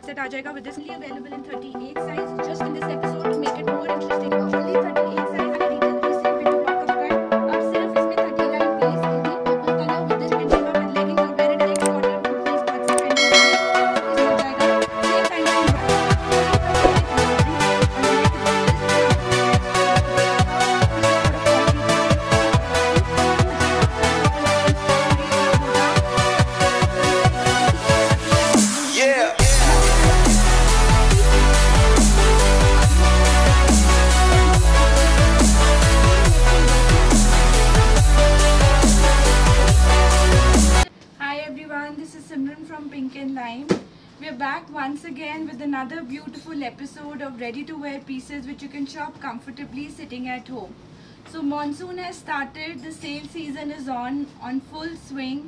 Cut set आ जाएगा with this available in 38 size just in this episode to make it more interesting only 38 size and detail recent video blog cover अब सिर्फ इसमें 39 piece in the purple colour with this pyjama with leggings और very direct cotton piece cut set पहन हो जाएगा same time from Pink and Lime. We are back once again with another beautiful episode of ready to wear pieces which you can shop comfortably sitting at home. So monsoon has started, the sale season is on full swing.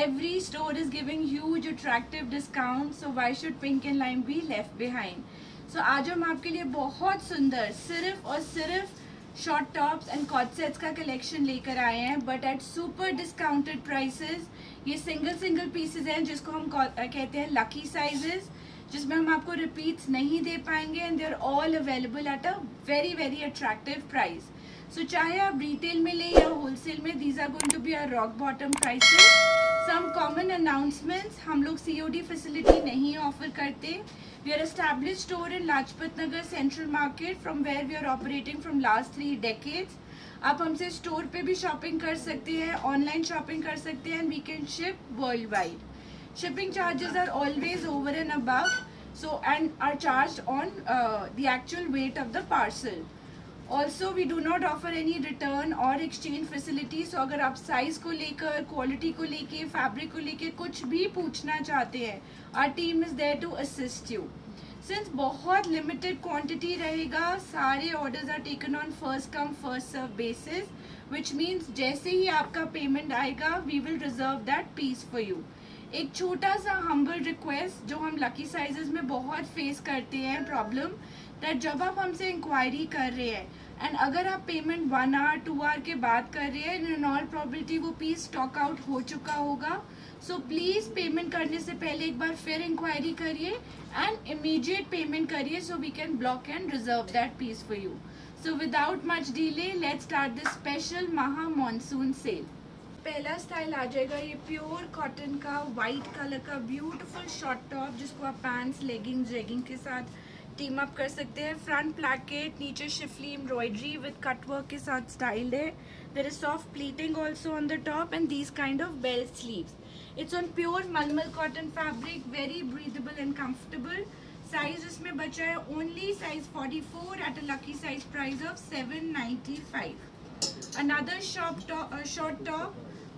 Every store is giving huge attractive discounts, so why should Pink and Lime be left behind? So आज हम आपके लिए बहुत सुंदर सिर्फ और सिर्फ short tops and coord sets का कलेक्शन लेकर आए हैं but at super discounted prices. ये सिंगल पीसेज हैं जिसको हम कहते हैं लकी साइजेस, जिसमें हम आपको रिपीट्स नहीं दे पाएंगे and they are all available at a very attractive price. So चाहे आप रिटेल में ले या होलसेल में, these are going to be our rock bottom prices. Some common announcements, हम लोग COD फैसिलिटी नहीं ऑफर करते. We are established store in Lajpat Nagar Central Market from where we are operating from last 3 decades. आप हमसे store पे भी shopping कर सकते हैं, ऑनलाइन शॉपिंग कर सकते हैं and we can ship worldwide. Shipping charges are always over and above so and are charged on the actual weight of the parcel. Also we do not offer any return और exchange facility. So अगर आप size को लेकर, quality को लेके, fabric को लेके कुछ भी पूछना चाहते हैं, our team is there to assist you. Since बहुत लिमिटेड क्वांटिटी रहेगा, सारे orders are taken on first come first serve basis, which means जैसे ही आपका पेमेंट आएगा we will reserve that piece for you. एक छोटा सा हम्बल रिक्वेस्ट जो हम लकी साइजेस में बहुत फेस करते हैं प्रॉब्लम, दैट जब आप हमसे इंक्वायरी कर रहे हैं एंड अगर आप पेमेंट 1 आवर 2 आवर के बाद कर रहे हैं, इन ऑल प्रोबेबिलिटी वो पीस स्टॉक आउट हो चुका होगा. सो प्लीज पेमेंट करने से पहले एक बार फिर इंक्वायरी करिए एंड इमीडिएट पेमेंट करिए so we can block and reserve that piece for you. So without much delay let's start this special महा मॉनसून सेल. पहला स्टाइल आ जाएगा ये प्योर कॉटन का वाइट कलर का ब्यूटीफुल शॉर्ट टॉप, जिसको आप पैंट्स, लेगिंग के साथ टीम अप कर सकते हैं. फ्रंट प्लैकेट, नीचे शिफली एम्ब्रॉयडरी विद कटवर्क के साथ स्टाइल्ड है. There is soft pleating also on the top and these kind of bell sleeves. It's on pure mulmul cotton fabric, very breathable and comfortable. Size इसमें बचा है only size 44 at a lucky size price of 795. Another short top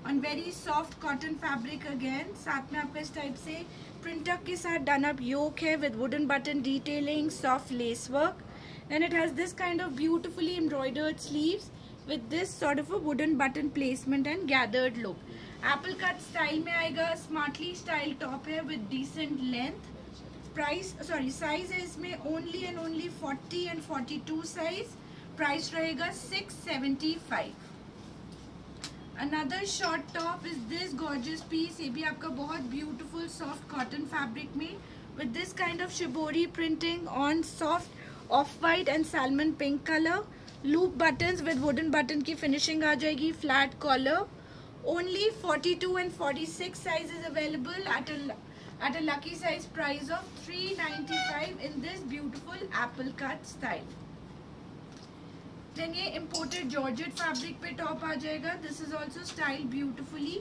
on very soft cotton fabric again. साथ में आपका इस type से प्रिंटअप के साथ डन अप योक है with wooden button detailing, soft lace work. Then it has this kind of beautifully embroidered sleeves with this sort of a wooden button placement and gathered look. Apple cut style में आएगा, smartly style top है with decent length. Size है इसमें only and only 40 and 42 size. Price रहेगा 675. Another short top is this gorgeous piece. ये भी आपका बहुत beautiful soft cotton fabric में with this kind of shibori printing on soft off-white and salmon pink color. Loop buttons with wooden button की finishing आ जाएगी. Flat collar. Only 42 and 46 sizes available at a lucky size price of 395 in this beautiful apple cut style. Then ये imported georgette fabric पे top आ जाएगा. This is also styled beautifully.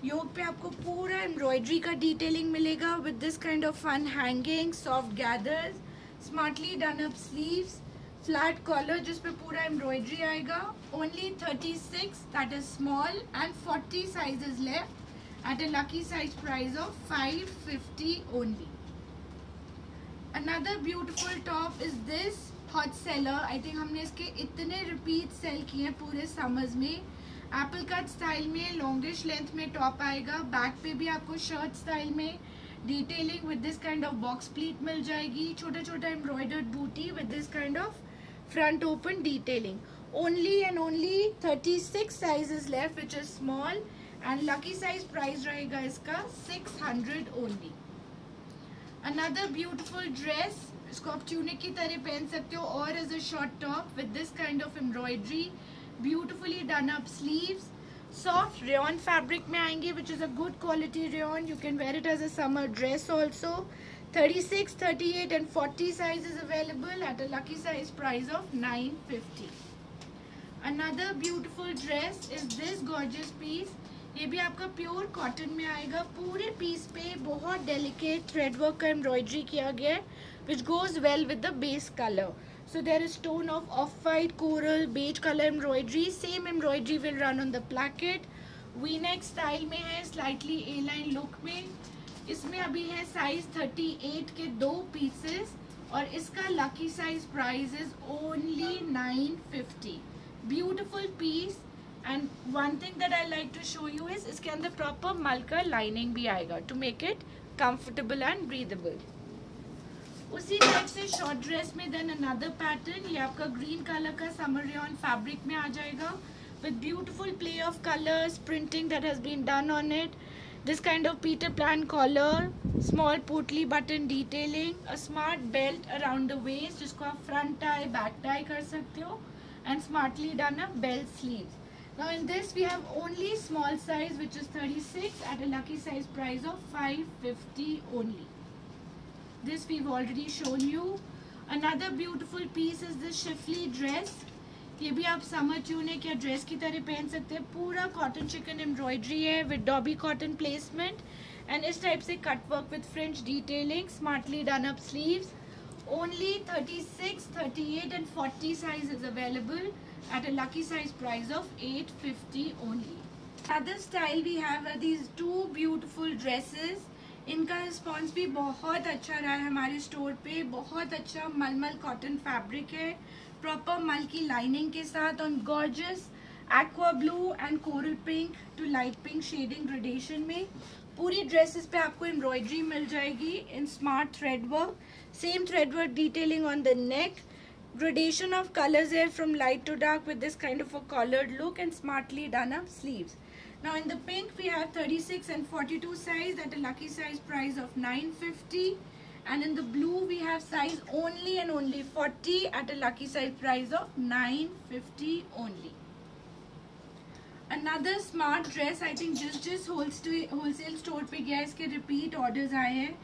योक पे आपको पूरा embroidery का detailing मिलेगा with this kind of fun hanging, soft gathers, smartly done up sleeves, flat collar जिस पे पूरा एम्ब्रॉयडरी आएगा. Only 36, that is small, and 40 sizes left at a lucky size price of 550 only. Another beautiful top is this hot seller. I think हमने इसके इतने repeat cell किए हैं पूरे समर्स में. एप्पल कट स्टाइल में लॉन्गिश लेंथ में top आएगा. बैक पे भी आपको शर्ट स्टाइल में detailing with this kind of box pleat मिल जाएगी. छोटा एम्ब्रॉयडर्ड बूटी with this kind of front open detailing. Only and only 36 sizes left which is small and lucky size price रहेगा इसका 600 ओनली. Another beautiful dress, इसको आप tunic की तरह पहन सकते हो और as a short top with this kind of embroidery, beautifully done up sleeves. Soft rayon fabric में आएंगे, which is a good quality rayon. You can wear it as a summer dress also. 36, 38 and 40 size is available at a lucky size price of 950. Another beautiful dress is this gorgeous piece. ये भी आपका pure cotton में आएगा. पूरे piece पे बहुत delicate thread work का embroidery किया गया है, which goes well with the base color. So there is tone of off-white, coral, beige color embroidery. Same embroidery will run on the placket. V-neck style में है, slightly A-line look में. इसमें अभी है साइज 38 के 2 पीसेस और इसका lucky size price is only 950. Beautiful piece. And one thing that I like to show you is इसके अंदर प्रॉपर मलका लाइनिंग भी आएगा to make it comfortable and breathable. उसी टाइप से शॉर्ट ड्रेस में देन अनदर पैटर्न. ये आपका ग्रीन कलर का समर रेयन फैब्रिक में आ जाएगा with beautiful play of colors, printing that has been done on it. This kind of Peter Pan collar, small potly button detailing, a smart belt around the waist जिसको आप front tie, back tie कर सकते हो, and smartly done up belt sleeves. Now in this we have only small size which is 36 at a lucky size price of 550 only. This we've already shown you. Another beautiful piece is this chiffly dress. ये भी आप summer tunic या dress की तरह पहन सकते हैं. पूरा कॉटन चिकन एम्ब्रॉयडरी है with dobby cotton placement and इस टाइप से cut work with French detailing, smartly done up sleeves. Only 36, 38 and 40 size is available at a lucky size price of 850 only. Other style we have are these two beautiful dresses. इनका response भी बहुत अच्छा रहा है हमारे store पे. बहुत अच्छा मलमल कॉटन फैब्रिक है, प्रॉपर मल की लाइनिंग के साथ on gorgeous aqua blue and coral pink to light pink shading gradation में. पूरी ड्रेसेस पे आपको एम्ब्रॉयडरी मिल जाएगी in smart thread work. Same thread work detailing on the neck. Gradation of colors here from light to dark with this kind of a collared look and smartly done up sleeves. Now in the pink we have 36 and 42 size at a lucky size price of 950. And in the blue we have size only and only 40 at a lucky size price of 950 only. Another smart dress, I think just wholesale store पे गया, इसके repeat orders आए हैं,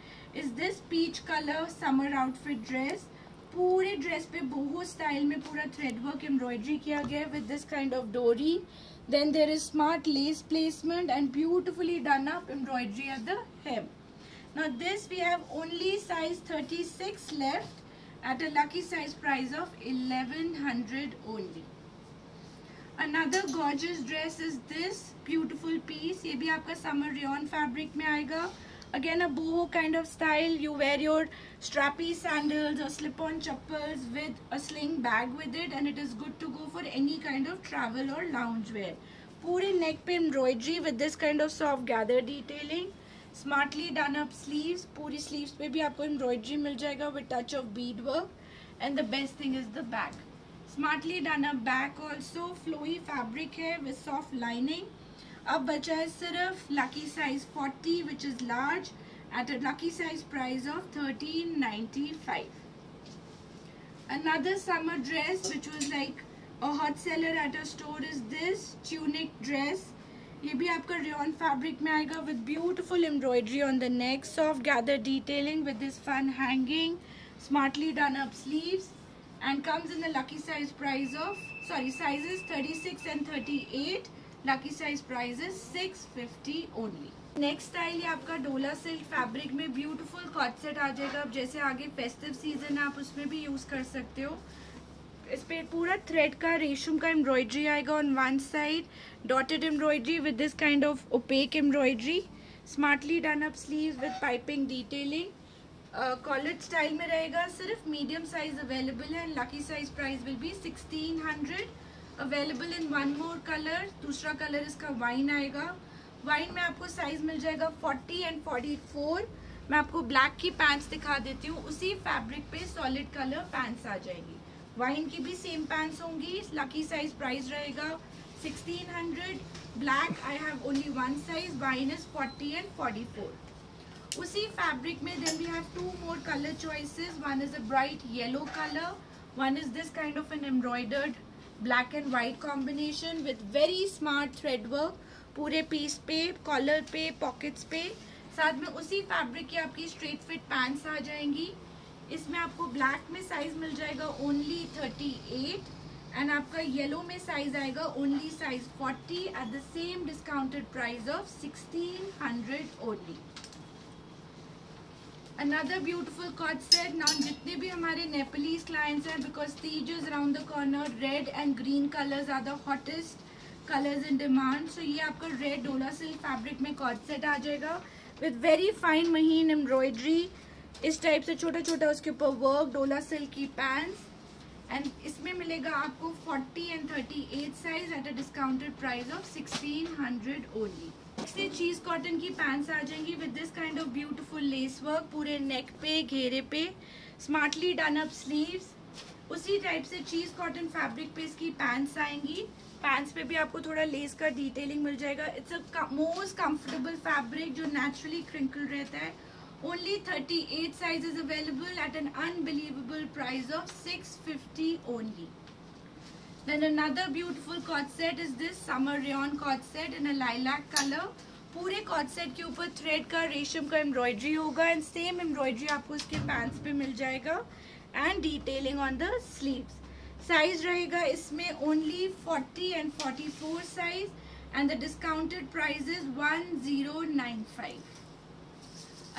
is this peach color summer outfit dress. पूरे dress पे बोहो style में पूरा thread work embroidery किया गया है विद दिस काइंड ऑफ डोरी. Then there is smart lace placement and beautifully done up embroidery at the hem. Now this we have only size 36 left at a lucky size price of 1100 only. Another gorgeous dress is this beautiful piece. ये भी आपका summer rayon fabric में आएगा. Again a boho kind of style. You wear your strappy sandals or slip-on chappals with a sling bag with it and it is good to go for any kind of travel or lounge wear. पूरे neck पे embroidery with this kind of soft gather detailing. Smartly done up sleeves. पूरी sleeves पे भी आपको embroidery मिल जाएगा with touch of bead work. And the best thing is the back. Smartly done up back also. Flowy fabric है with soft lining. अब बचा है सिर्फ lucky size 40 which is large at a lucky size price of 1395. Another summer dress which was like a hot seller at a store is this tunic dress. ये भी आपका rayon fabric में आएगा with beautiful embroidery on the neck, soft gather detailing with this fun hanging, smartly done up sleeves and comes in the lucky size price of sizes 36 and 38. Lucky size price is 650 only. Next style ये आपका डोला silk fabric में beautiful cot set आ जाएगा. अब जैसे आगे festive season है आप उसमें भी यूज कर सकते हो. इस पे पूरा थ्रेड का रेशम का एम्ब्रॉयडरी आएगा on one side, dotted embroidery with this kind of opaque embroidery, smartly done up sleeves with piping detailing. Collar style में रहेगा. सिर्फ मीडियम साइज अवेलेबल है. Lucky size price will be 1600. Available in one more colour. दूसरा colour इसका wine आएगा. Wine में आपको size मिल जाएगा 40 एंड 44. मैं आपको ब्लैक की पैंट्स दिखा देती हूँ. उसी फैब्रिक पे सॉलिड कलर पैंट्स आ जाएगी. वाइन की भी सेम पैंट्स होंगी. लकी साइज प्राइस रहेगा 1600. Black I have only one size. Wine is 40 and 44. उसी फैब्रिक में then we have 2 more color choices. One is a bright yellow color, one is this kind of an embroidered black and white combination with very smart thread work पूरे piece पे, collar पे, pockets पे. साथ में उसी fabric की आपकी straight fit pants आ जाएंगी. इसमें आपको ब्लैक में साइज मिल जाएगा ओनली 38 एंड आपका येलो में साइज आएगा only size 40 at the same discounted price of 1600 only. Another beautiful cord set. Now जितने भी हमारे Nepalese clients हैं, because Tej is around the corner, red and green colors are the hottest colors in demand. So ये आपका red डोला silk fabric में cord set आ जाएगा with very fine महीन embroidery. इस टाइप से छोटा छोटा उसके ऊपर वर्क, डोला सिल्क की पैंट्स एंड इसमें मिलेगा आपको 40 and 38 size at a discounted price of 1600 only. से चीज कॉटन की पैंट्स आ जाएंगी with this kind of beautiful lace work पूरे नेक पे, घेरे पे, स्मार्टली डन अप स्लीव्स. उसी टाइप से चीज कॉटन फैब्रिक पे इसकी पैंट्स आएंगी. पैंट्स पे भी आपको थोड़ा लेस का डिटेलिंग मिल जाएगा. It's a most comfortable fabric जो नेचुरली क्रिंकल रहता है. Only 38 sizes available at an unbelievable price of 650 only. Then another beautiful cord set is this summer rayon cord set in a lilac color. पूरे cord set के ऊपर thread का रेशम का embroidery होगा and same embroidery आपको इसके pants पे मिल जाएगा and detailing on the sleeves. Size रहेगा इसमें only 40 and 44 size and the discounted price is 1095.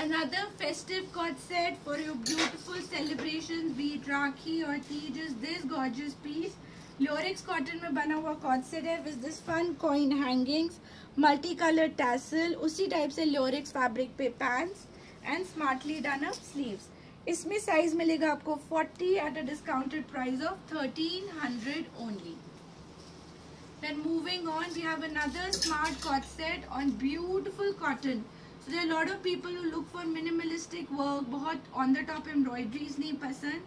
Another festive cord set for your beautiful celebrations, be it Rakhi or Tej, is this gorgeous piece. Lurex cotton में बना हुआ cord set है with this fun coin hangings, multicolored tassel, उसी type से Lurex fabric पे pants and smartly done up sleeves. इसमें size मिलेगा आपको 40 at a discounted price of 1300 only. Then moving on, we have another smart cord set on beautiful cotton. So there are a lot of people who look for minimalistic work, बहुत on the top embroideries नहीं पसंद.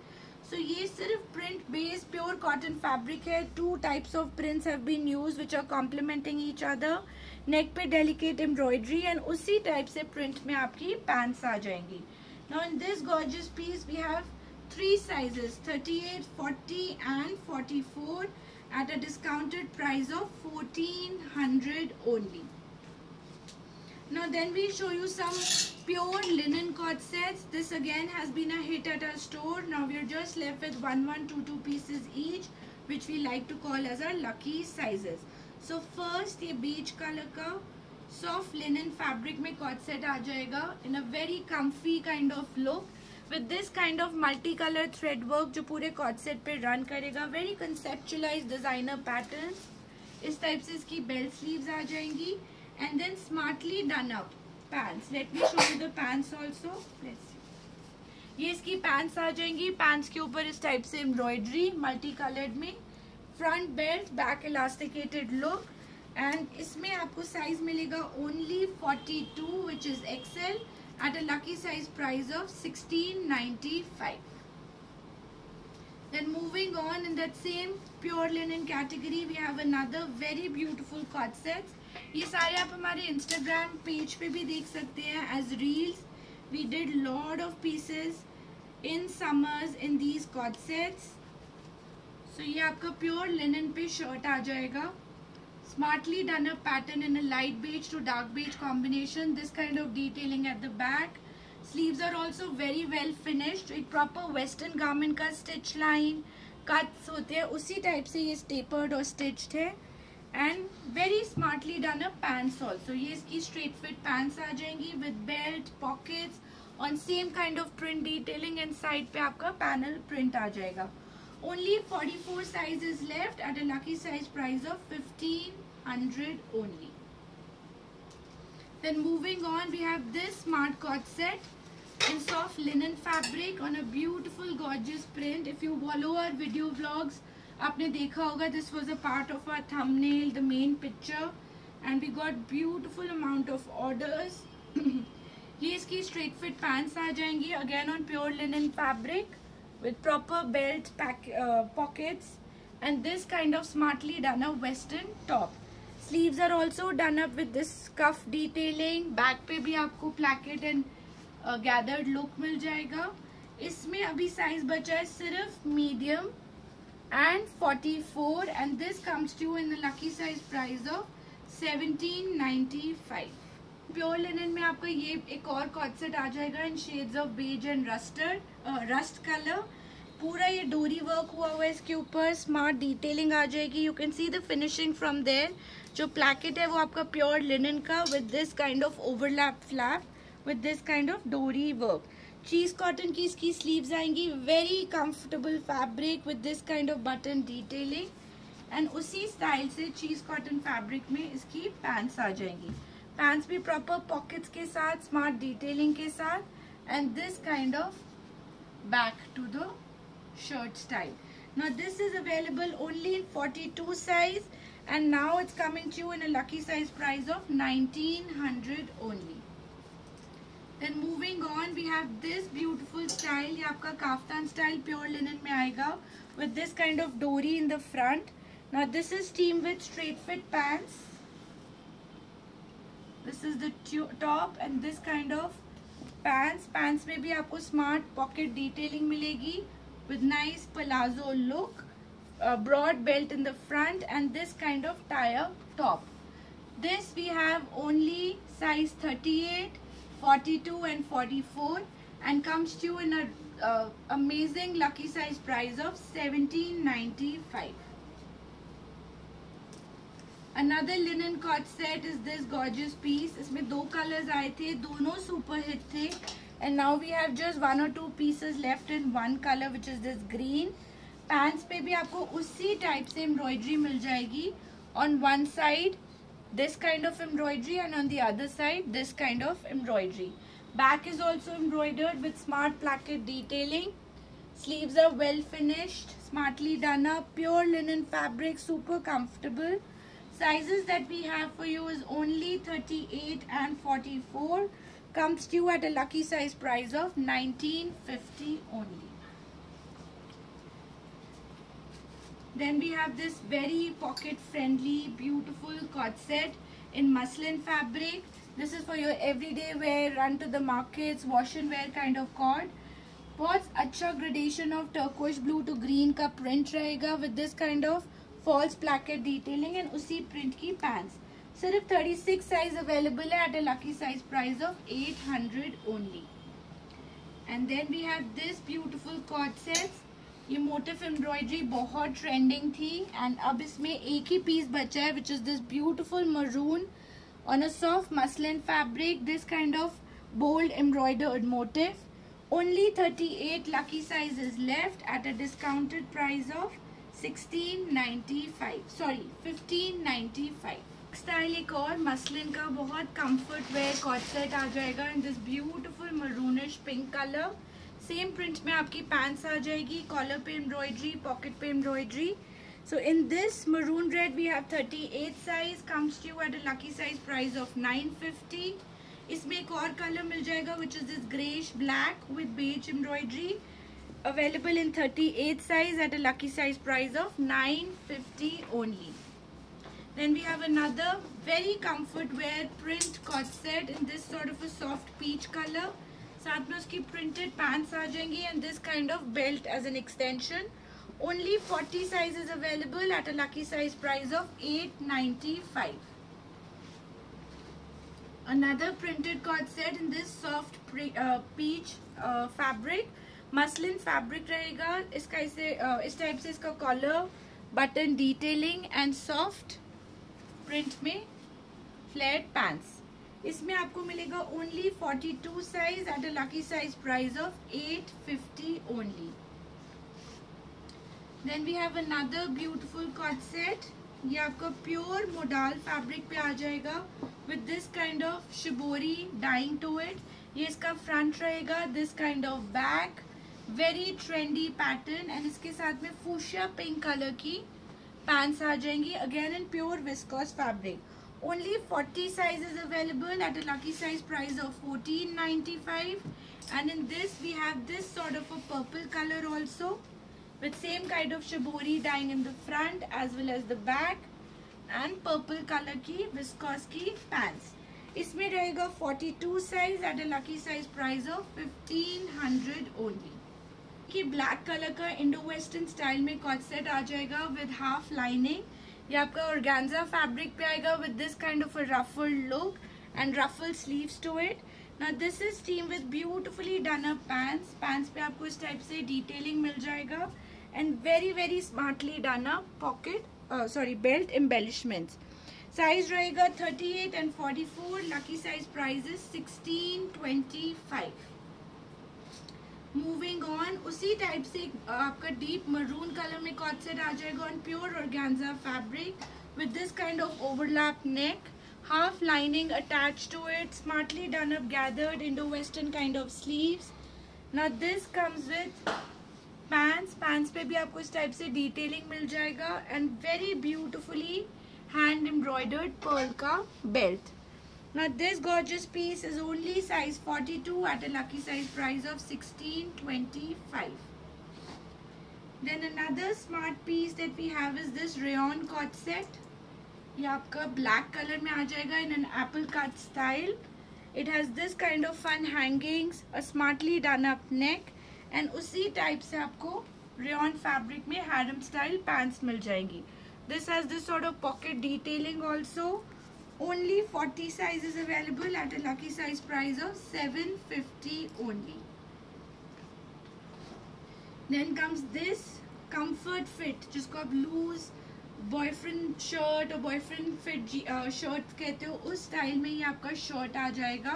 So ये सिर्फ print based pure cotton fabric है. 2 types of prints have been used which are complementing each other. Neck पे delicate embroidery and उसी type से print में आपकी pants आ जाएंगी. Now in this gorgeous piece we have 3 sizes 38, 40 and 44 at a discounted price of 1400 only. Now then we show you some pure linen cord sets. This again has been a hit at our store. Now we are just left with 1122 pieces each, which we like to call as our lucky sizes. So first ये beige color का soft linen fabric में cord set आ जाएगा in a very comfy kind of look with this kind of multicolor thread work जो पूरे cord set पे run करेगा. Very conceptualized designer patterns. इस type से इसकी bell sleeves आ जाएंगी. And then smartly done up pants. Let me show you the pants also. Let's see. ये इसकी pants आ जाएंगी. Pants के ऊपर इस टाइप से embroidery multicolored में, front belt, back elasticated look, and इसमें आपको size मिलेगा only 42 which is XL at a lucky size price of 1695. Then moving on in that same pure linen category we have another very beautiful cord sets. ये सारे आप हमारे Instagram page पे भी देख सकते हैं as reels. We did lot of pieces in summers in these cord sets. So ये आपका pure linen पे shirt आ जाएगा. Smartly done up pattern in a light beige to dark beige combination. This kind of detailing at the back. Sleeves are also very well finished. एक proper western garment का stitch line cuts होते हैं उसी type से ये tapered और stitched है. And very smartly done up pants also. ये इसकी straight fit pants आ जाएंगी with belt, pockets on same kind of print detailing and side पे आपका panel print आ जाएगा. Only 44 sizes left at a lucky size price of 1500 only. Then moving on, we have this smart cord set in soft linen fabric on a beautiful gorgeous print. If you follow our video vlogs, आपने देखा होगा this was a part of our thumbnail, the main picture, and we got beautiful amount of orders. ये इसकी straight fit pants आ जाएंगी again on pure linen fabric with proper belt pockets and this kind of smartly done up western top. Sleeves are also done up with this cuff detailing. Back पे भी आपको placket and gathered look मिल जाएगा। इसमें अभी size बचा है सिर्फ medium and 44 and this comes to in the lucky size price of 1795। Pure linen में आपका ये एक और कॉट सेट आ जाएगा in shades of beige and rust colour. पूरा ये डोरी वर्क हुआ हुआ है इसके ऊपर, स्मार्ट डिटेलिंग आ जाएगी। You can see the finishing from there. जो प्लैकेट है वो आपका प्योर लिनन का with this kind of overlap flap with this kind of डोरी वर्क। चीज कॉटन की इसकी स्लीव्स आएंगी, very comfortable fabric with this kind of button detailing and उसी स्टाइल से चीज कॉटन फैब्रिक में इसकी पैंट्स आ जाएंगी। पैंट्स भी प्रॉपर पॉकेट्स के साथ, स्मार्ट डिटेलिंग के साथ and this kind of back to the shirt style. Now this is available only in 42 size and now it's coming to you in a lucky size price of 1900 only. Then moving on, we have this beautiful style. ये आपका kaftan style pure linen में आएगा with this kind of dory in the front. Now this is team with straight fit pants. This is the top and this kind of pants. Pants में भी आपको smart pocket detailing मिलेगी with nice palazzo look, broad belt in the front and this kind of tie-up top. This we have only size 38, 42 and 44 and comes to you in a amazing lucky size price of 1795. Another linen cord set is this gorgeous piece. इसमें दो colors आए थे, दोनों super hit थे. And now we have just one or two pieces left in one color which is this green. Pants पे भी आपको उसी type से embroidery मिल जाएगी. On one side this kind of embroidery and on the other side this kind of embroidery. Back is also embroidered with smart placket detailing. Sleeves are well finished, smartly done up, pure linen fabric, super comfortable. Sizes that we have for you is only 38 and 44. Comes to you at a lucky size price of 1950 only. Then we have this very pocket friendly beautiful cord set in muslin fabric. This is for your everyday wear, run to the markets, wash and wear kind of cord. बहुत अच्छा gradation of turquoise blue to green का print रहेगा with this kind of false placket detailing and उसी print की pants. सिर्फ 36 size available है at a lucky size price of 800 only. And then we have this beautiful cord sets. ये motif embroidery बहुत trending थी एंड अब इसमें एक ही पीस बचा है which is this beautiful maroon on a soft muslin fabric, this kind of bold embroidered motif. Only 38 lucky sizes left at a discounted price of 1595। Style एक और मसलिन का बहुत कंफर्ट वेयर कॉट सेट आ जाएगा in this beautiful maroonish pink colour. Same print में आपकी pants आ जाएगी, कॉलर पे एम्ब्रॉयडरी, पॉकेट पे embroidery. So in this maroon red we have 38 size, comes to you at a lucky size price of 950। इसमें एक और कलर मिल जाएगा which is this greyish black with beige embroidery, available in 38 size at a lucky size price of 950 only. Then we have another very comfort wear print cord set in this sort of a soft peach color. साथ में उसकी printed pants आ जाएंगी and this kind of belt as an extension. Only 40 sizes available at a lucky size price of 895. Another printed cord set in this soft peach fabric. Muslin fabric रहेगा इसका, इस type से इसका collar, button detailing and soft print में flat pants. इसमें आपको मिलेगा only 42 size at a lucky size price of 850 only. Then we have another beautiful cot set. ये आपका प्योर मोडाल फैब्रिक पे आ जाएगा with this kind of shibori dyeing to it. ये इसका फ्रंट रहेगा, this kind of back, very trendy pattern and इसके साथ में फूशिया पिंक कलर की पैंट्स आ जाएंगी, again in pure viscose fabric. Only 40 sizes available at a lucky size price of 1495 and in this we have this sort of a purple colour also with same kind of shibori dyeing in the front as well as the back and purple color की viscose की pants. इसमें रहेगा 42 size at a lucky size price of 1500 only. कि black colour का Indo western style में coord set आ जाएगा with half lining. ये आपका ऑर्गेन्जा फैब्रिक पे आएगा with this kind of a ruffled look and ruffle sleeves to it. Now this is team with beautifully done up pants. Pants पे आपको इस टाइप से डिटेलिंग मिल जाएगा and very smartly done up pocket belt embellishments. Size रहेगा 38 and 44। Lucky size price is 1625। Moving on, उसी type से आपका डीप मरून कलर में कॉट सेट आ जाएगा on pure organza fabric with this kind of overlap neck, half lining attached to it, smartly done up gathered Indo western kind of sleeves. Now this comes with pants पे भी आपको इस type से detailing मिल जाएगा and very beautifully hand embroidered pearl का belt. Now this gorgeous piece is only size 42 at a lucky size price of 1625. Then another smart piece that we have is this rayon cord set. ये आपका black colour में आ जाएगा in an apple cut style. It has this kind of fun hangings, a smartly done up neck and उसी type से आपको rayon fabric में harem style pants मिल जाएंगी। This has this sort of pocket detailing also. Only 40 sizes available at a lucky size price of 750 only. Then comes this comfort fit, जिसको आप loose boyfriend shirt और boyfriend fit shirt कहते हो, उस style में ही आपका शर्ट आ जाएगा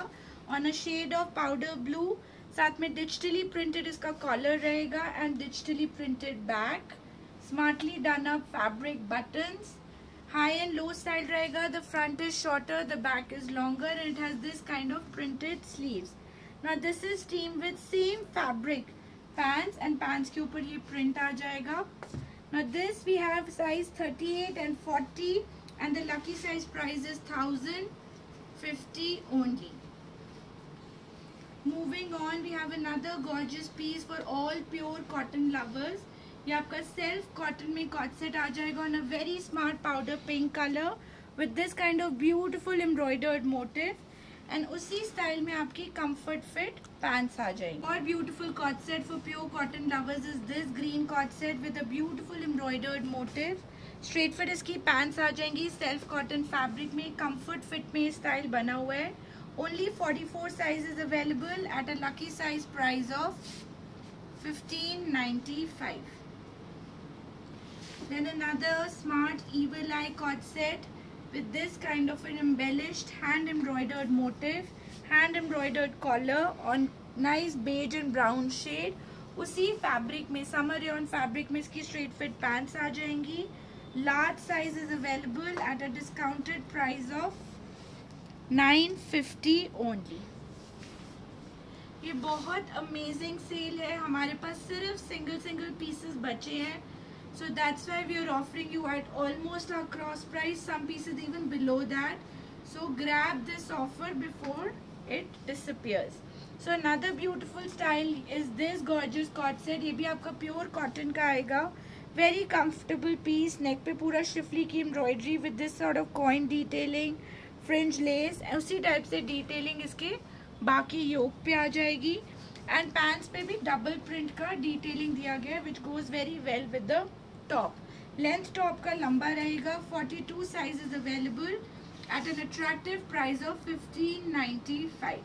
on a shade of powder blue. साथ में डिजिटली प्रिंटेड इसका कॉलर रहेगा and digitally printed back, smartly done up fabric buttons. High and low style रहेगा। The front is shorter, the back is longer and it has this kind of printed sleeves. Now this is team with same fabric pants and pants के ऊपर ये print आ जाएगा। Now this we have size 38 and 40 and the lucky size price is 1050 only. Moving on, we have another gorgeous piece for all pure cotton lovers. ये आपका self cotton में coord set आ जाएगा on a very smart powder pink color with this kind of beautiful embroidered motif and उसी style में आपकी comfort fit pants आ जाएंगे। और beautiful cot set for pure cotton lovers is this green cord set with a beautiful embroidered motif. Straight fit इसकी pants आ जाएंगी self cotton fabric में, कंफर्ट फिट में स्टाइल बना हुआ है। Only 44 sizes available at a lucky size price of 1595. Then another smart evil eye cord set with this kind of an embellished hand embroidered motif, hand embroidered collar on nice beige and brown shade. उसी fabric में summer rayon fabric में इसकी straight fit pants आ जाएंगी। Large size is available at a discounted price of 950 only. ये बहुत amazing cell है, हमारे पास सिर्फ सिंगल पीसेस बचे हैं। So that's why we are offering you at almost our cross price, some pieces even below that. So grab this offer before it disappears. So another beautiful style is this gorgeous cord set. ये भी आपका pure cotton का आएगा, very comfortable piece, neck पे पूरा Schiffli की embroidery with this sort of coin detailing, fringe lace, उसी type से detailing इसके बाकी योक पे आ जाएगी एंड पैंट्स पे भी डबल प्रिंट का डिटेलिंग दिया गया है which goes very well with the top. Length top का लंबा रहेगा। 42 size is available eight an attractive price of 1595.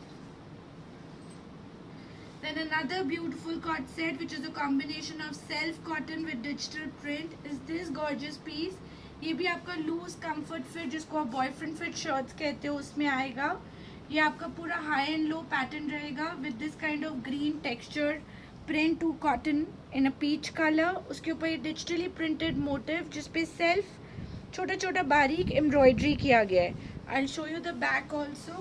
Then another beautiful cord set which is a combination of self cotton with digital print is this gorgeous piece. ये भी आपका loose comfort fit, जिसको आप boyfriend fit shirts कहते हो, उसमें आएगा। ये आपका पूरा हाई एंड लो पैटर्न रहेगा with this kind of green texture print to cotton in a peach colour. उसके ऊपर ये डिजिटली प्रिंटेड मोटिव जिसपे सेल्फ छोटा छोटा बारीक एम्ब्रॉयडरी किया गया है। I will show you the back also.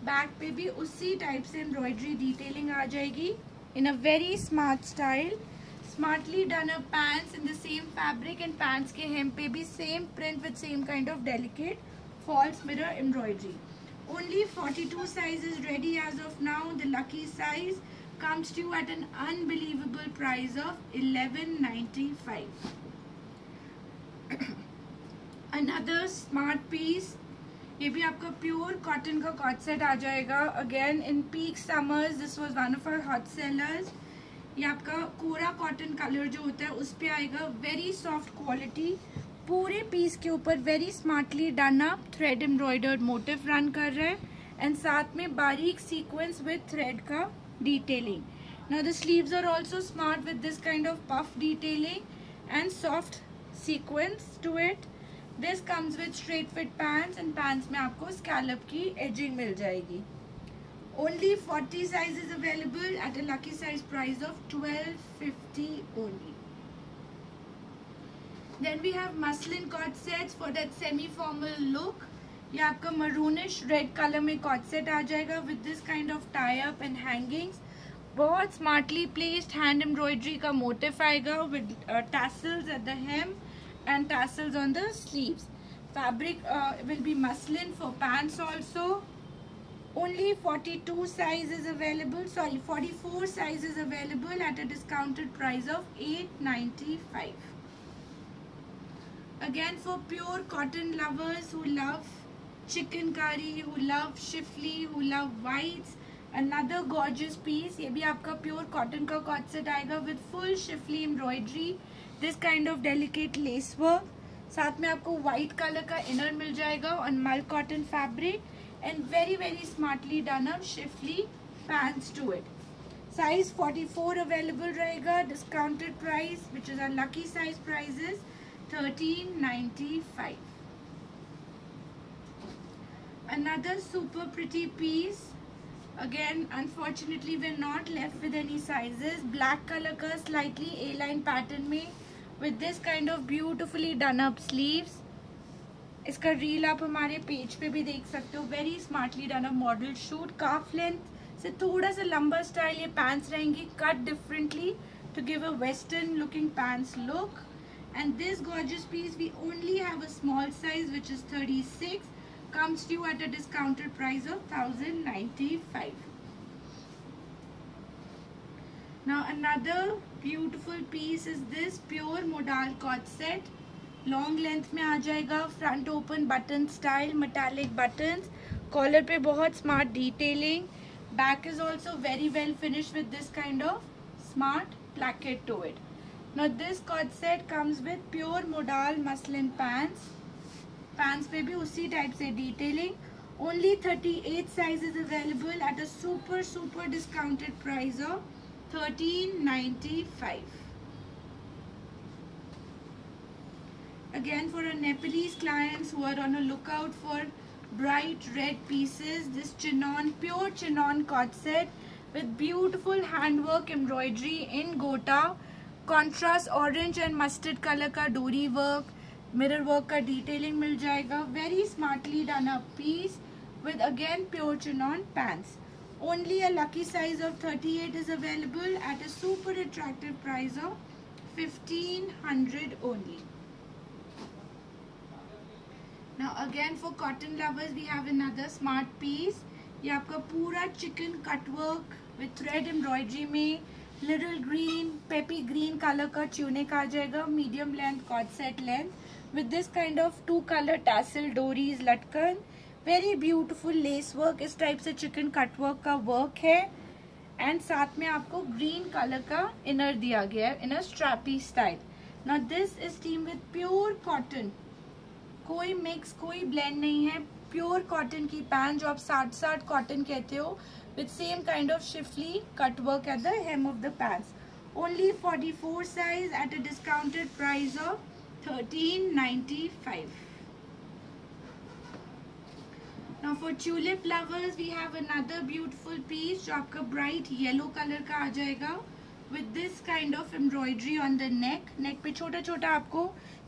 Back पे भी उसी टाइप से एम्ब्रॉयडरी डिटेलिंग आ जाएगी in a very smart style. Smartly done a pants in the same fabric and pants के hem पे भी same print with same kind of delicate falls mirror embroidery. Only 42 size is ready as of now. The lucky size comes to you at an unbelievable price of 1195. Another smart piece ये भी आपका pure cotton का cord set आ जाएगा। Again in peak summers this was one of our hot sellers. ये आपका कोरा cotton colour जो होता है उस पे आएगा। वेरी सॉफ्ट क्वालिटी, पूरे पीस के ऊपर very smartly done up thread embroidered motif run कर रहा है एंड साथ में बारीक सीक्वेंस विद थ्रेड का detailing. Now the sleeves are also smart with this kind of puff detailing and soft sequence to it. This comes with straight fit pants and pants में आपको scallop की ageing मिल जाएगी। Only 40 sizes available at a lucky size price of $12.50 only. Then we have muslin cord sets for that semi-formal look. ये आपका maroonish red color में cord set आ जाएगा with this kind of tie-up and hangings. बहुत smartly placed hand embroidery का motif आएगा with tassels at the hem and tassels on the sleeves. Fabric will be muslin for pants also. Only 42 sizes available, sorry 44 sizes available at a discounted price of $8.95. Again for pure cotton lovers who love chikankari, who love shifli, who love whites, another gorgeous piece. ये भी आपका pure cotton का cord set आएगा with full shifli embroidery, this kind of delicate lace work. साथ में आपको white color का inner मिल जाएगा on mul cotton fabric. And very smartly done up shifli pants to it. Size 44 available रहेगा. Discounted price, which is our lucky size price, is $13.95. Another super pretty piece. Again, unfortunately, we're not left with any sizes. Black color का slightly A-line pattern में with this kind of beautifully done up sleeves. इसका reel आप हमारे page पे भी देख सकते हो। Very smartly done a modal shoot. Calf length से थोड़ा सा लंबा स्टाइल ये पैंट्स रहेंगी, cut differently to give a western looking pants look. And this gorgeous piece we only have a small size which is 36, comes to at a discounted price of $1,095. Now another beautiful piece is this pure modal cord set. Long length में आ जाएगा, front open button style, metallic buttons, collar पे बहुत smart detailing, back is also very well finish with this kind of smart placket to it. Now this cord set comes with pure modal muslin pants. Pants पे भी उसी type से detailing. Only 38 sizes available at a super discounted price of $13.95. Again, for our Nepalese clients who are on a lookout for bright red pieces, this chinon, pure chinon cord set with beautiful handwork embroidery in gota, contrast orange and mustard color का डोरी work, mirror work का detailing मिल जाएगा. Very smartly done up piece with again pure chinon pants. Only a lucky size of 38 is available at a super attractive price of $1,500 only. Now again for cotton lovers we have another smart piece. ये आपका पूरा chicken cut work with thread embroidery में little green, peppy green color का tunic आ जाएगा. Medium length cord set length with this kind of 2 color tassel डोरीज लटकन. Very beautiful lace work. इस type से chicken cut work का work है and साथ में आपको ग्रीन कलर का इनर दिया गया है in a strappy style. Now this is teamed with pure cotton. कोई मिक्स कोई ब्लेंड नहीं है. प्योर कॉटन की पैंट जो आप 60 कॉटन कहते हो with same kind of schiffli cut work at the hem of the pants. Only 44 size at a discounted price of $13.95. Now for tulip lovers we have another beautiful piece जो आपका bright yellow colour का आ जाएगा with this kind of embroidery on the neck. नेक पे छोटा छोटा आपको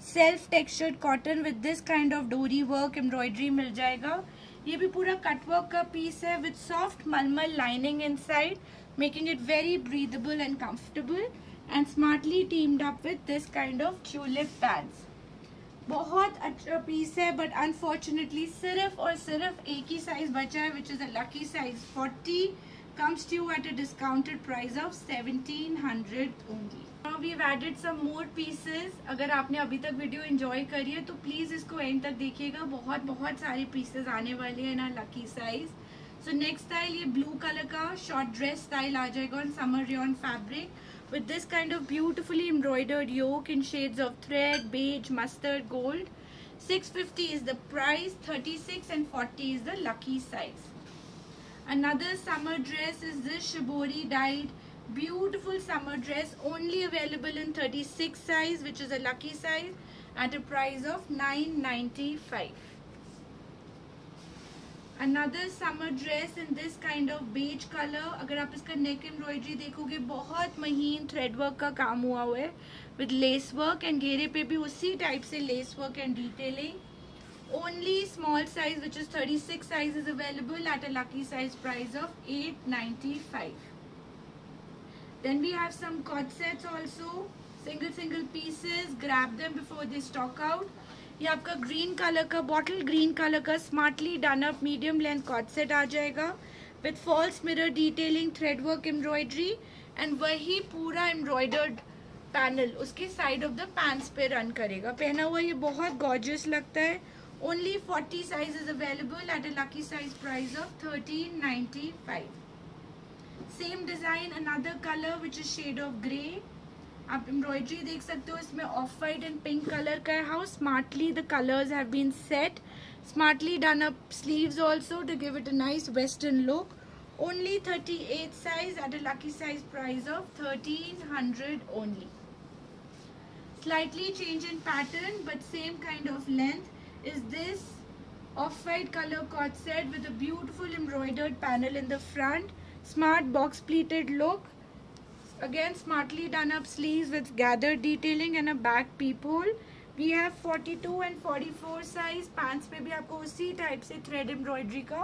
self textured cotton with this kind of डोरी work embroidery मिल जाएगा. ये भी पूरा कट वर्क का पीस है with soft मलमल lining inside, making it very breathable and comfortable and smartly teamed up with this kind of tulip pants. बहुत अच्छा पीस है बट अनफॉर्चुनेटली सिर्फ और सिर्फ एक ही साइज बचा है which is a lucky size 40. comes to you at a discounted price of $1,700 only. Now we've added some more pieces. अगर आपने अभी तक वीडियो एंजॉय करी है तो प्लीज इसको एंड तक देखिएगा. बहुत बहुत सारे पीसेस आने वाले हैं ना lucky size. So next style ये ब्लू कलर का शॉर्ट ड्रेस स्टाइल आ जाएगा on summer rayon fabric with this kind of beautifully embroidered yoke in shades of thread, beige, mustard, gold. 650 is the price, 36 and 40 is the lucky size. Another summer dress is this shibori dyed beautiful summer dress, only available in 36 size, which is a lucky size at a price of 995. Another summer dress in this kind of beige color. अगर आप इसका नेक embroidery देखोगे बहुत महीन thread work का काम हुआ हुआ है विद लेस वर्क एंड घेरे पे भी उसी टाइप से lace work and detailing. Only small size, which is 36 size, is available at a lucky size price of 895. Then we have some cord sets also, single pieces. Grab them before they stock out. ये आपका green colour का, bottle green colour का smartly done up medium length cord set आ जाएगा with false mirror detailing, thread work embroidery and वही पूरा embroidered panel उसके side of the pants पे रन करेगा. पहना हुआ ये बहुत गॉर्जियस लगता है. Only 40 size is available at a lucky size price of 1395. Same design, another colour which is shade of grey. आप एम्ब्रॉयडरी देख सकते हो इसमें off white and pink colour का है. How smartly the colours have been set. Smartly done up sleeves also to give it a nice western look. Only 38 size at a lucky size price of 1300 only. Slightly change in pattern but same kind of length is this off-white color cord set with a beautiful embroidered panel in the front. Smart box pleated look. Again smartly done up sleeves with gathered detailing and a back peephole. We have 42 and 44 size. Pants पे भी आपको उसी type से thread embroidery का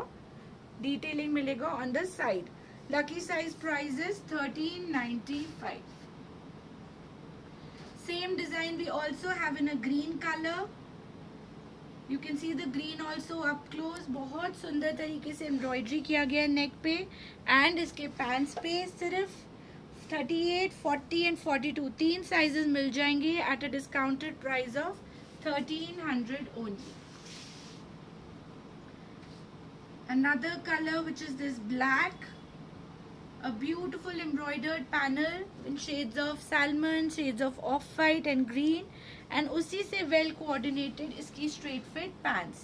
detailing मिलेगा on the side. Lucky size price is 1395. Same design we also have in a green color. You can see the green also up close. बहुत सुंदर तरीके से एम्ब्रॉयडरी किया गया है नेक पे एंड इसके पैंट्स पे. सिर्फ 38, 40 and 42 तीन साइजेस मिल जाएंगे eight a discounted price of 1300 only. Another color which is this black, a beautiful embroidered panel in shades of salmon, shades of off-white and green, and उसी से well coordinated इसकी straight fit pants.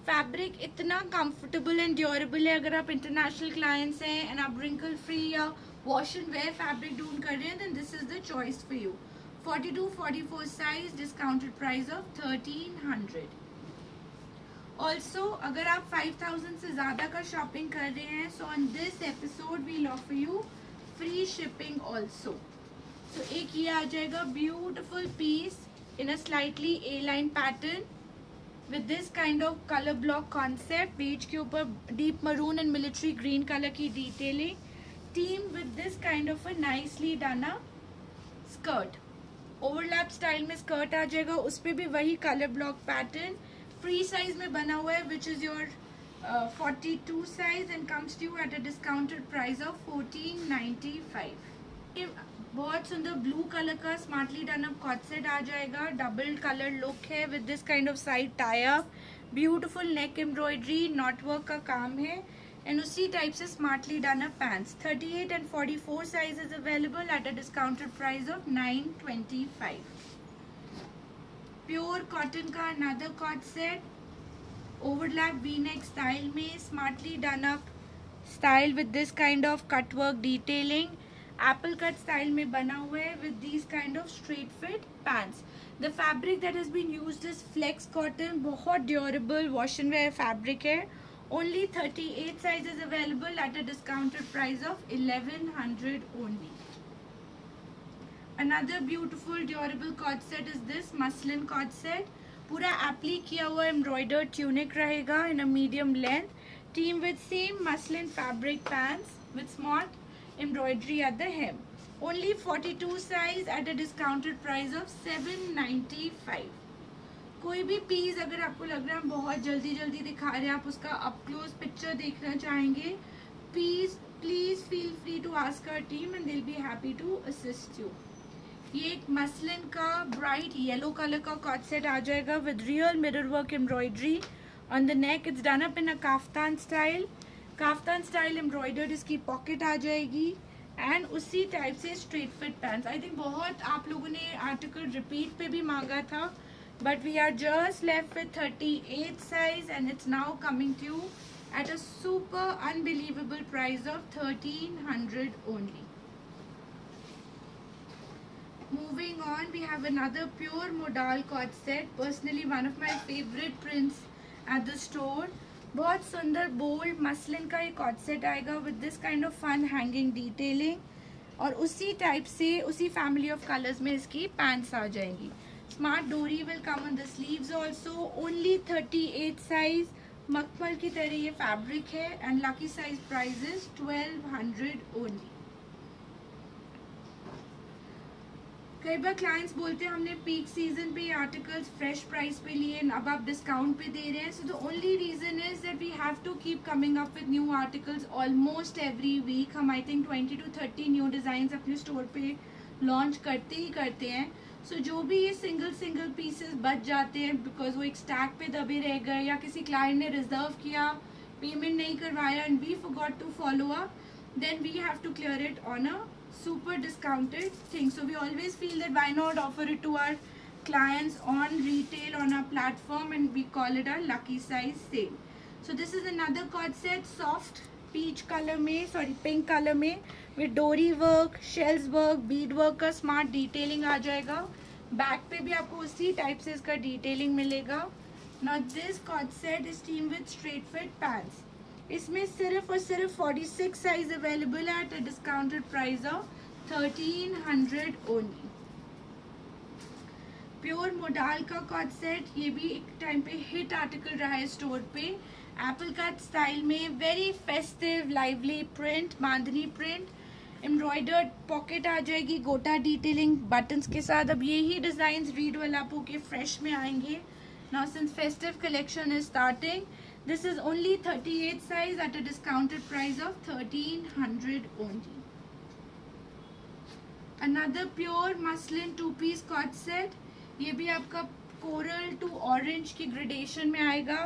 Fabric इतना comfortable and durable है. अगर आप international clients हैं and आप wrinkle free या वॉश एंड वेयर फैब्रिक ढूंढ कर रहे हैं then this is the choice for you. 42-44 size, discounted price of 1300. Also अगर आप 5000 से ज्यादा का शॉपिंग कर रहे हैं so on this episode we'll offer you free shipping also. सो एक ये आ जाएगा beautiful piece in a slightly A line pattern with this kind of color block concept. Beige के ऊपर deep maroon and military green color की detailing team with this kind of a nicely done up skirt. overlap style में skirt आ जाएगा. उस पे भी वही color block pattern free size में बना हुआ है which is your 42 size and comes to you at a discounted price of 1495. बहुत सुंदर ब्लू कलर का smartly done up coord set आ जाएगा. डबल कलर लुक है with this kind of side tie up. Beautiful neck embroidery, knot work का काम है एंड उसी टाइप से smartly done up pants. 38 and 44 size is available at a discounted price of 925. Pure cotton का another coord set overlap V neck style में smartly done up style with this kind of cut work detailing. Apple cut style में बना हुआ है with these kind of straight fit pants. The fabric that has been used is flex cotton. बहुत durable wash and wear fabric है. Only 38 sizes available at a discounted price of 1100 only. Another beautiful durable cord set is this muslin cord set. पूरा apply किया हुआ embroidered tunic रहेगा in a medium length. Team with same muslin fabric pants with smart embroidery at the hem. Only 42 size at a discounted price of 795. कोई भी piece अगर आपको लग रहा है हम बहुत जल्दी दिखा रहे हैं, आप उसका अप क्लोज पिक्चर देखना चाहेंगे, please feel free to ask our team and they will be happy to assist you. ये एक मसलिन का ब्राइट येलो कलर का कॉट सेट आ जाएगा with real mirror work embroidery on the neck. It's done up in a kaftan style embroidered. इसकी pocket आ जाएगी and उसी टाइप से straight fit pants. I think बहुत आप लोगों ने आर्टिकल रिपीट पे भी मांगा था, but we are just left with 38 size and it's now coming to at a super unbelievable price of 1300 only. Moving on, we have another pure modal cord set. Personally one of my favorite prints at the store. बहुत सुंदर bold muslin का ये cord set आएगा with this kind of fun hanging detailing, और उसी type से उसी family of colours में इसकी पैंट्स आ जाएंगी. स्मार्ट डोरी will come on the sleeves also. Only 38 size. मखमल की तरह ये फैब्रिक है and lucky size price is 1200 only. कई बार क्लाइंट्स बोलते हैं हमने पीक सीजन पे ये आर्टिकल्स फ्रेश प्राइस पे लिए, अब आप डिस्काउंट पे दे रहे हैं. So the only reason is that we have to keep coming up with new articles almost every week. हम I think 20 to 30 new design अपने स्टोर पे लॉन्च करते ही करते हैं. सो जो भी ये सिंगल पीसेस बच जाते हैं बिकॉज वो एक स्टैक पे दबे रह गए या किसी क्लाइंट ने रिजर्व किया, पेमेंट नहीं करवाया and we forgot to follow up, then we have to clear it on a super discounted thing. So we always feel that why not offer it to our clients on retail on our platform, and we call it a lucky size sale. So this is another cord set, soft peach color में, sorry pink color में, with dory work, shells work, bead work का smart detailing आ जाएगा. Back पे भी आपको उसी type से इसका डिटेलिंग मिलेगा. Now this cord set is teamed with straight fit pants. इसमें सिर्फ और सिर्फ 46 साइज अवेलेबल है at a discounted price of 1300 only. Pure modal का कॉट सेट, ये भी एक टाइम पे हिट आर्टिकल रहा है स्टोर पे. एप्पल कट स्टाइल में वेरी फेस्टिव लाइवली प्रिंट, बांधनी प्रिंट, एम्ब्रॉयडर्ड पॉकेट आ जाएगी, गोटा डिटेलिंग बटन्स के साथ. अब यही डिजाइन रीड वलापो के फ्रेश में आएंगे. Now since festive collection is starting, this is only 38 size at a discounted price of 1300 only. Another pure muslin two-piece cord set. ये भी आपका कोरल टू ऑरेंज की ग्रेडेशन में आएगा.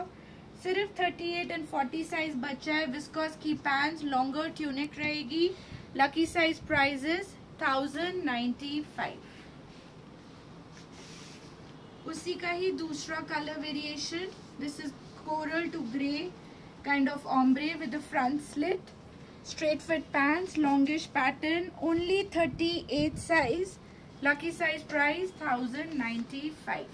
सिर्फ 38 and 40 साइज बचा है. विस्कोस की पैंट्स, लॉन्गर ट्यूनिक रहेगी. Lucky size price is 1095. उसी का ही दूसरा colour variation. This is coral to grey kind of ombre with the front slit, straight fit pants, longish pattern, only 38 size, lucky size price 1095.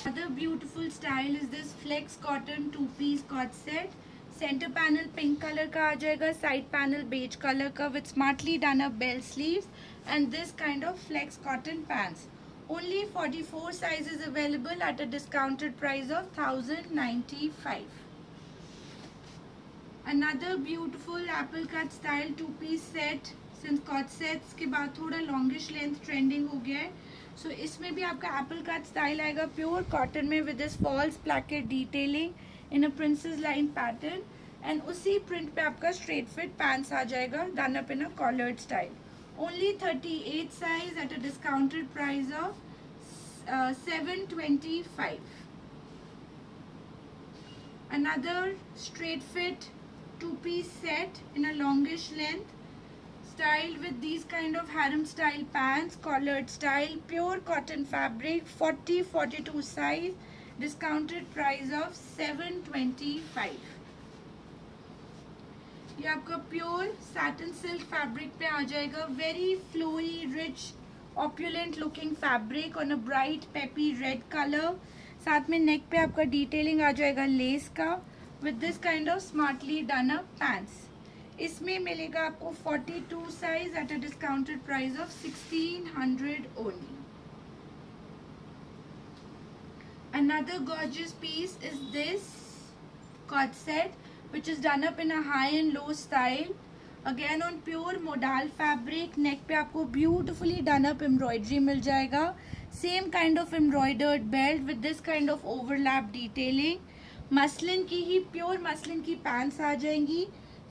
Another beautiful style is this flex cotton two-piece cord set. Center panel pink color का आ जाएगा, side panel beige color का with smartly done up bell sleeves and this kind of flex cotton pants. Only 44 sizes available at a discounted price of 1095. Another beautiful apple cut style two-piece set. Since cord sets के बाद थोड़ा longish length trending हो गया है, so इसमें भी आपका apple cut style आएगा pure cotton में with this false placket detailing in a princess line pattern, and उसी print पे आपका straight fit pants आ जाएगा done up in a collared style. Only 38 size at a discounted price of 725. Another straight fit two-piece set in a longish length, styled with these kind of harem style pants, collared style, pure cotton fabric, 40-42 size, discounted price of 725. ये आपका pure satin silk fabric पे आ जाएगा. Very flowy rich opulent looking fabric on a bright peppy red colour. साथ में नेक पे आपका detailing आ जाएगा लेस का with this kind of smartly done up pants. इसमें मिलेगा आपको 42 size at a discounted price of 1600 only. Another gorgeous piece is this cord set, which is done up in a high and low style. Again on pure modal fabric. Neck पे आपको beautifully done up embroidery मिल जाएगा. Same kind of embroidered belt with this kind of overlap detailing. Muslin की ही pure muslin की pants आ जाएंगी.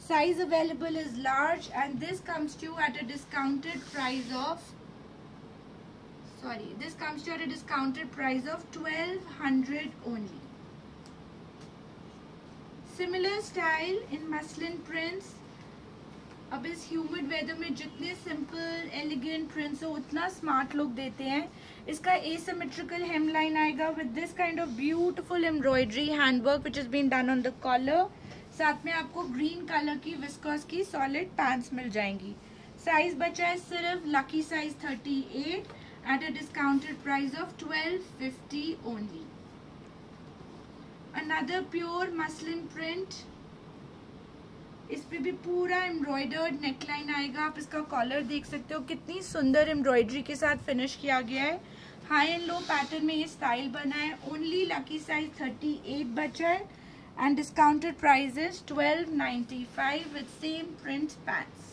Size available is large and this comes to you at a discounted price of sorry, this comes to at a discounted price of 1200 only. Similar style in muslin prints. अब इस humid weather में जितने simple elegant prints हो उतना smart look देते हैं. इसका asymmetrical hem line आएगा with this kind of beautiful embroidery handwork which is been done on the collar. साथ में आपको ग्रीन कलर की विस्कोस की सॉलिड पैंट्स मिल जाएंगी. साइज बचा है सिर्फ lucky size 38 at a discounted price of 1250 only. Another pure muslin print. इस पे भी पूरा एम्ब्रॉयडर्ड नेकलाइन आएगा. आप इसका कॉलर देख सकते हो कितनी सुंदर एम्ब्रॉयडरी के साथ फिनिश किया गया है. हाई एंड लो पैटर्न में ये स्टाइल बना है. ओनली लकी साइज 38 बचा है and discounted price is 1295 with same print pants.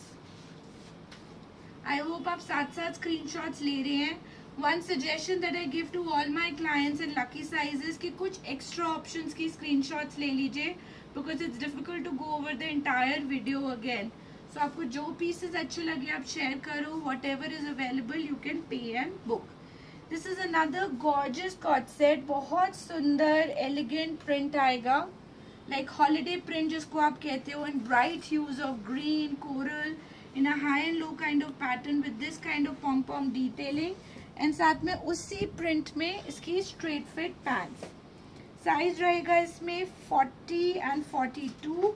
I hope आप साथ साथ स्क्रीनशॉट्स ले रहे हैं. One suggestion that I give to all my clients in lucky sizes कि कुछ एक्स्ट्रा ऑप्शंस की स्क्रीनशॉट्स ले लीजिए because it's difficult to go over the entire video again. So आपको जो pieces अच्छे लगे आप share करो. Whatever is available you can pay and book. This is another gorgeous cord set. बहुत सुंदर elegant print आएगा. Like holiday print जिसको आप कहते हो, in bright hues of green, coral, in a high and low kind of pattern with this kind of pom-pom detailing. And साथ में उसी print में इसकी straight fit pants. साइज रहेगा इसमें 40 and 42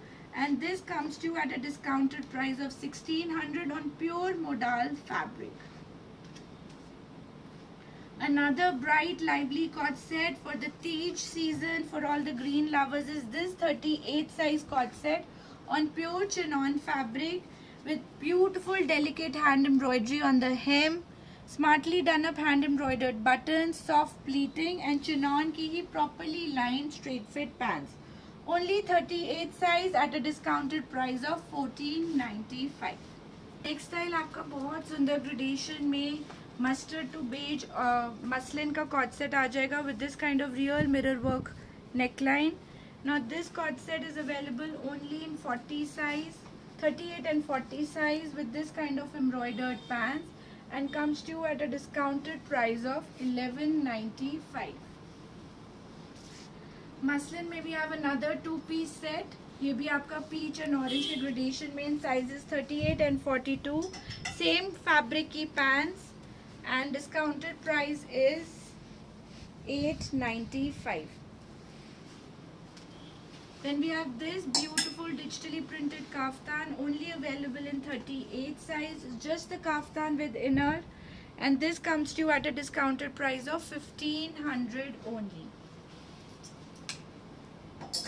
and this comes to you at a discounted price of 1600 on pure modal fabric. Another bright lively cord set for the Tej season for all the green lovers is this 38 size cord set on pure chinon fabric with beautiful delicate hand embroidery on the hem. Smartly done up hand embroidered buttons, soft pleating and chinon की ही properly lined straight fit pants. Only 38 size at a discounted price of 1495. Textile आपका बहुत सुंदर gradation में mustard to beige muslin का cord set आ जाएगा with this kind of real mirror work neckline. Now this cord set is available only in 40 size, 38 and 40 size with this kind of embroidered pants. And comes to you at a discounted price of 1195. Muslin में भी have another 2-piece set. ये भी आपका peach and orange के gradation में in sizes 38 and 42. Same fabric की pants and discounted price is 895. Then we have this beautiful digitally printed kaftan, only available in 38 size. Just the kaftan with inner, and this comes to you at a discounted price of 1500 only.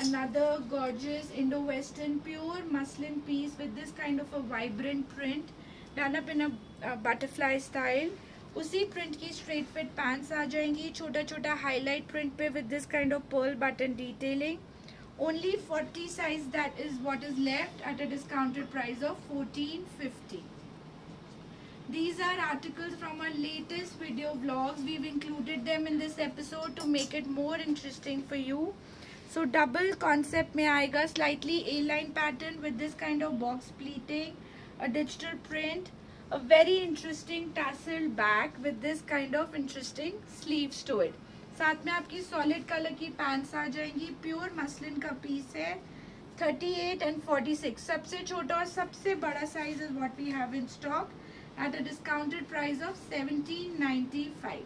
Another gorgeous Indo-Western pure muslin piece with this kind of a vibrant print done up in a butterfly style. उसी print की straight fit pants आ जाएंगी. छोटा छोटा highlight print पे with this kind of pearl button detailing. Only 40 size, that is what is left at a discounted price of 1450. These are articles from our latest video vlogs. We've included them in this episode to make it more interesting for you. So double concept में आएगा, slightly A-line pattern with this kind of box pleating, a digital print, a very interesting tassel back with this kind of interesting sleeves to it. साथ में आपकी solid colour की pants आ जाएंगी. Pure muslin का piece है. 38 and 46 सबसे छोटा और सबसे बड़ा size is what we have in stock at a discounted price of 1795.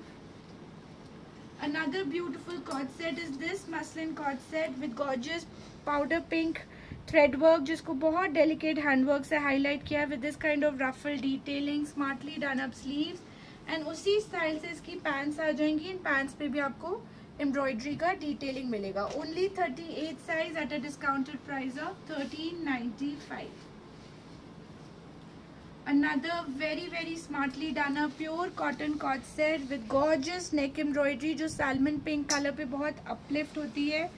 Another beautiful cord set is this muslin cord set with gorgeous powder pink thread work जिसको बहुत delicate hand work से highlight किया with this kind of ruffle detailing, smartly done up sleeves. And उसी style से इसकी pants आ जाएंगी. इन pants पे भी आपको एम्ब्रॉयडरी का डिटेलिंग मिलेगा. Only 38 size at a discounted price of 1395. Another very smartly done a pure cotton cord set with gorgeous neck embroidery जो salmon pink color पे बहुत uplift होती है.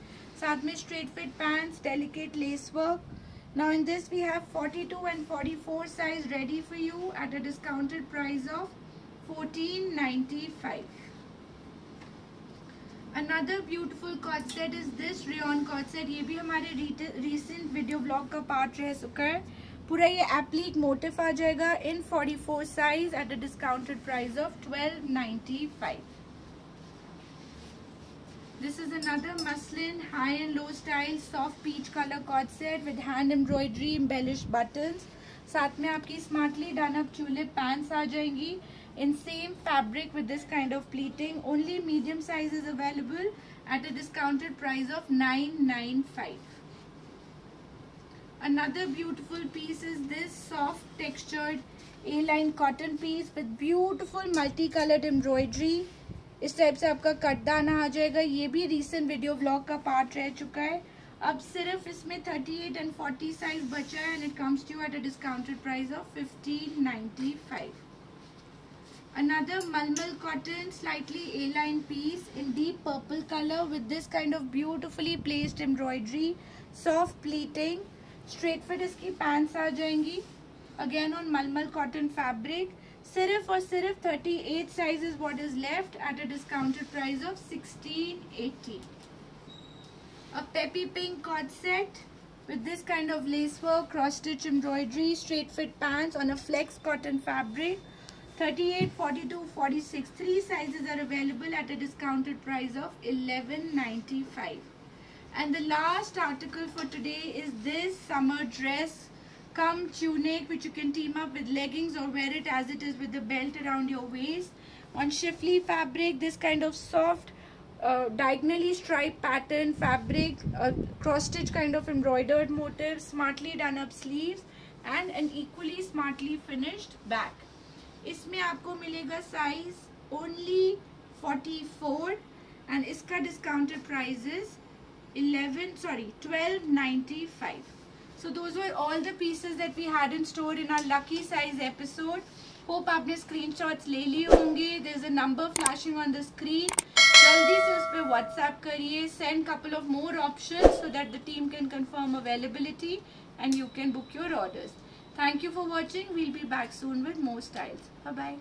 साथ में straight fit pants, delicate lace work. Now in this we have 42 and 44 size ready for you at a discounted price of 1495. Another beautiful cord set is this rayon cord set. ये भी हमारे recent video vlog का part रह चुका है. पूरा ये एप्लीक motif आ जाएगा इन 44 size at a discounted price of 1295. This is another muslin high and low style soft peach color cord set with hand embroidery embellished buttons. साथ में आपकी smartly done up tulip pants आ जाएंगी in same fabric with this kind of pleating. Only medium size is available at a discounted price of 995. Another beautiful piece is this soft textured A-line cotton piece with beautiful multicolored embroidery. इस type से आपका कटदाना आ जाएगा. ये भी recent video vlog का part रह चुका है. अब सिर्फ इसमें 38 and 40 साइज बचा है and it comes to you at a discounted price of 1595. Another malmal cotton slightly A-line piece in deep purple color with this kind of beautifully placed embroidery, soft pleating. Straight fit इसकी pants आ जाएंगी again on मलमल cotton fabric. सिर्फ और सिर्फ 38 size is what is left at a discounted price of 1680. A peppy pink cord set with this kind of lace work, cross stitch embroidery, straight fit pants on a flex cotton fabric. 38, 42, 46, 3 sizes are available at a discounted price of 1195. And the last article for today is this summer dress cum tunic which you can team up with leggings or wear it as it is with the belt around your waist. On Shifley fabric, this kind of soft diagonally striped pattern fabric, cross stitch kind of embroidered motif, smartly done up sleeves and an equally smartly finished back. इसमें आपको मिलेगा size only 44 and इसका discounted price is 1295. So those were all the pieces that we had in store in our lucky size episode. Hope आपने screenshots ले लिए होंगे. There's a number flashing on the screen. जल्दी से उस पर WhatsApp करिए. Send couple of more options so that the team can confirm availability and you can book your orders. Thank you for watching. We'll be back soon with more styles. Bye bye.